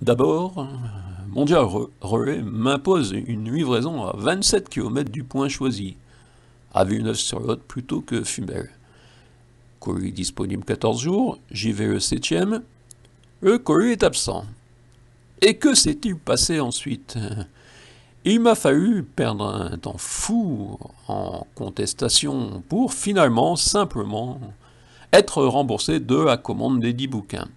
D'abord, Mondial Relais m'impose une livraison à 27 km du point choisi, à Villeneuve-sur-Lot plutôt que Fumel. Colis disponible 14 jours, j'y vais le 7e, le colis est absent. Et que s'est-il passé ensuite? Il m'a fallu perdre un temps fou en contestation pour finalement simplement être remboursé de la commande des 10 bouquins.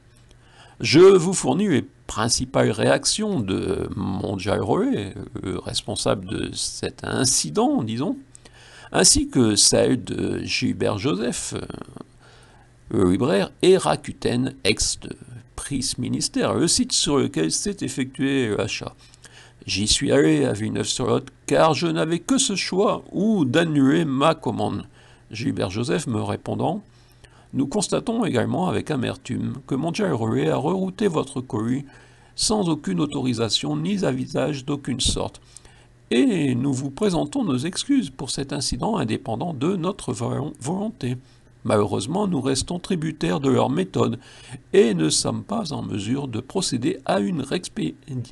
Je vous fournis les principales réactions de Mondial Relais, le responsable de cet incident, disons, ainsi que celle de Gilbert Joseph, le libraire, et Rakuten, ex-Pris Ministère, le site sur lequel s'est effectué l'achat. J'y suis allé à Villeneuve-sur-Lot car je n'avais que ce choix ou d'annuler ma commande. Gilbert Joseph me répondant: nous constatons également avec amertume que Mondial Relais a rerouté votre colis sans aucune autorisation ni avisage d'aucune sorte. Et nous vous présentons nos excuses pour cet incident indépendant de notre volonté. Malheureusement, nous restons tributaires de leur méthode et ne sommes pas en mesure de procéder à une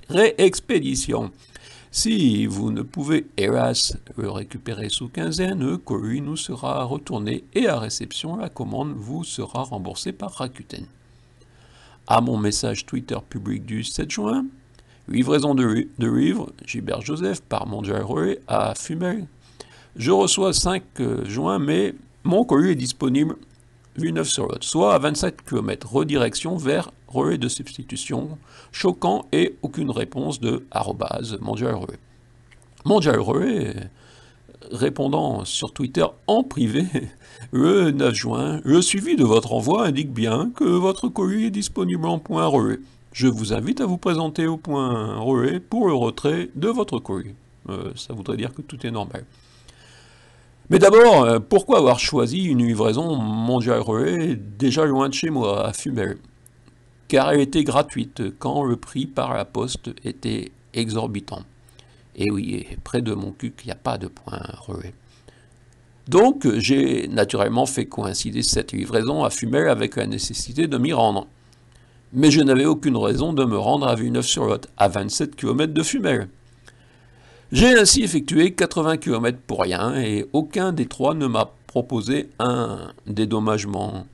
réexpédition. Si vous ne pouvez, hélas, le récupérer sous quinzaine, le colis nous sera retourné et à réception, la commande vous sera remboursée par Rakuten. À mon message Twitter public du 7 juin, livraison de livres, Gilbert Joseph, par Mondial Relais à Fumel. Je reçois 5 juin, mais mon colis est disponible Villeneuve-sur-Lot, soit à 27 km, redirection vers relais de substitution, choquant et aucune réponse de @Mondial Relais. Mondial Relais, répondant sur Twitter en privé le 9 juin, le suivi de votre envoi indique bien que votre colis est disponible en point relais. Je vous invite à vous présenter au point relais pour le retrait de votre colis. Ça voudrait dire que tout est normal. Mais d'abord, pourquoi avoir choisi une livraison Mondial Relais déjà loin de chez moi, à Fumel? Car elle était gratuite quand le prix par la poste était exorbitant. Et oui, près de mon cul, il n'y a pas de point relais. Donc, j'ai naturellement fait coïncider cette livraison à Fumel avec la nécessité de m'y rendre. Mais je n'avais aucune raison de me rendre à Villeneuve-sur-Lot, à 27 km de Fumel. J'ai ainsi effectué 80 km pour rien et aucun des trois ne m'a proposé un dédommagement.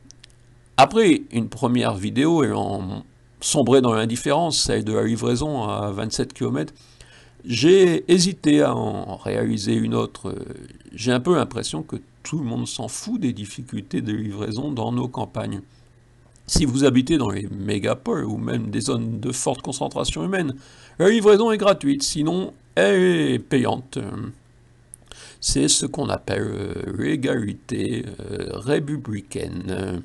Après une première vidéo ayant sombré dans l'indifférence, celle de la livraison à 27 km, j'ai hésité à en réaliser une autre. J'ai un peu l'impression que tout le monde s'en fout des difficultés de livraison dans nos campagnes. Si vous habitez dans les mégapoles ou même des zones de forte concentration humaine, la livraison est gratuite, sinon elle est payante. C'est ce qu'on appelle l'égalité républicaine,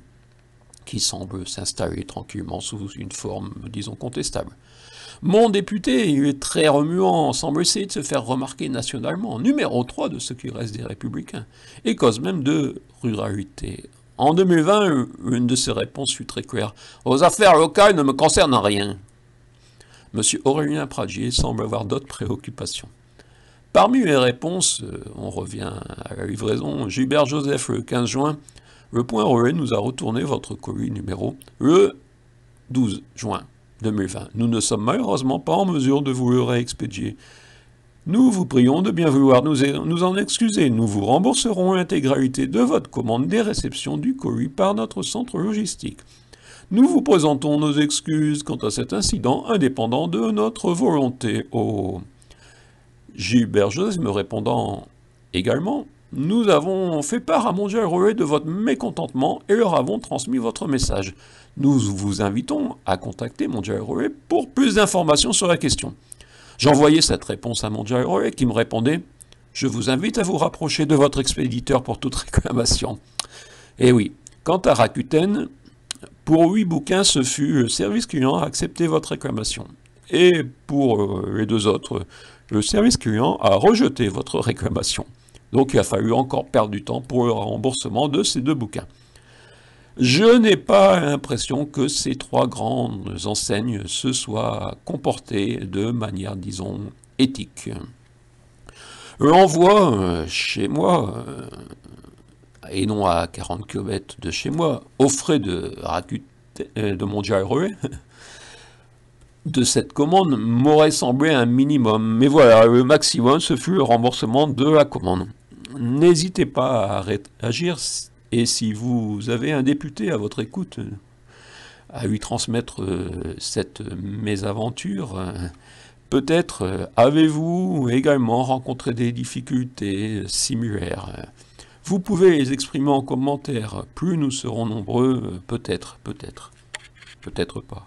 qui semble s'installer tranquillement sous une forme, disons, contestable. Mon député, il est très remuant, semble essayer de se faire remarquer nationalement, numéro 3 de ce qui reste des Républicains, et cause même de ruralité. En 2020, une de ses réponses fut très claire: « Aux affaires locales ne me concernent en rien. » M. Aurélien Pradier semble avoir d'autres préoccupations. Parmi les réponses, on revient à la livraison, Gilbert Joseph, le 15 juin, le point relais nous a retourné votre colis numéro le 12 juin 2020. Nous ne sommes malheureusement pas en mesure de vous le réexpédier. Nous vous prions de bien vouloir nous en excuser. Nous vous rembourserons l'intégralité de votre commande des réceptions du colis par notre centre logistique. Nous vous présentons nos excuses quant à cet incident indépendant de notre volonté. Oh. Gilbert Joseph me répondant également: nous avons fait part à Mondial Relais de votre mécontentement et leur avons transmis votre message. Nous vous invitons à contacter Mondial Relais pour plus d'informations sur la question. J'envoyais cette réponse à Mondial Relais qui me répondait: je vous invite à vous rapprocher de votre expéditeur pour toute réclamation. Et oui, quant à Rakuten, pour 8 bouquins, ce fut le service client à accepter votre réclamation. Et pour les deux autres, le service client a rejeté votre réclamation. Donc il a fallu encore perdre du temps pour le remboursement de ces 2 bouquins. Je n'ai pas l'impression que ces 3 grandes enseignes se soient comportées de manière, disons, éthique. L'envoi chez moi, et non à 40 km de chez moi, aux frais de Mondial Relais, de cette commande m'aurait semblé un minimum. Mais voilà, le maximum, ce fut le remboursement de la commande. N'hésitez pas à réagir et si vous avez un député à votre écoute, à lui transmettre cette mésaventure, peut-être avez-vous également rencontré des difficultés similaires. Vous pouvez les exprimer en commentaire. Plus nous serons nombreux, peut-être pas.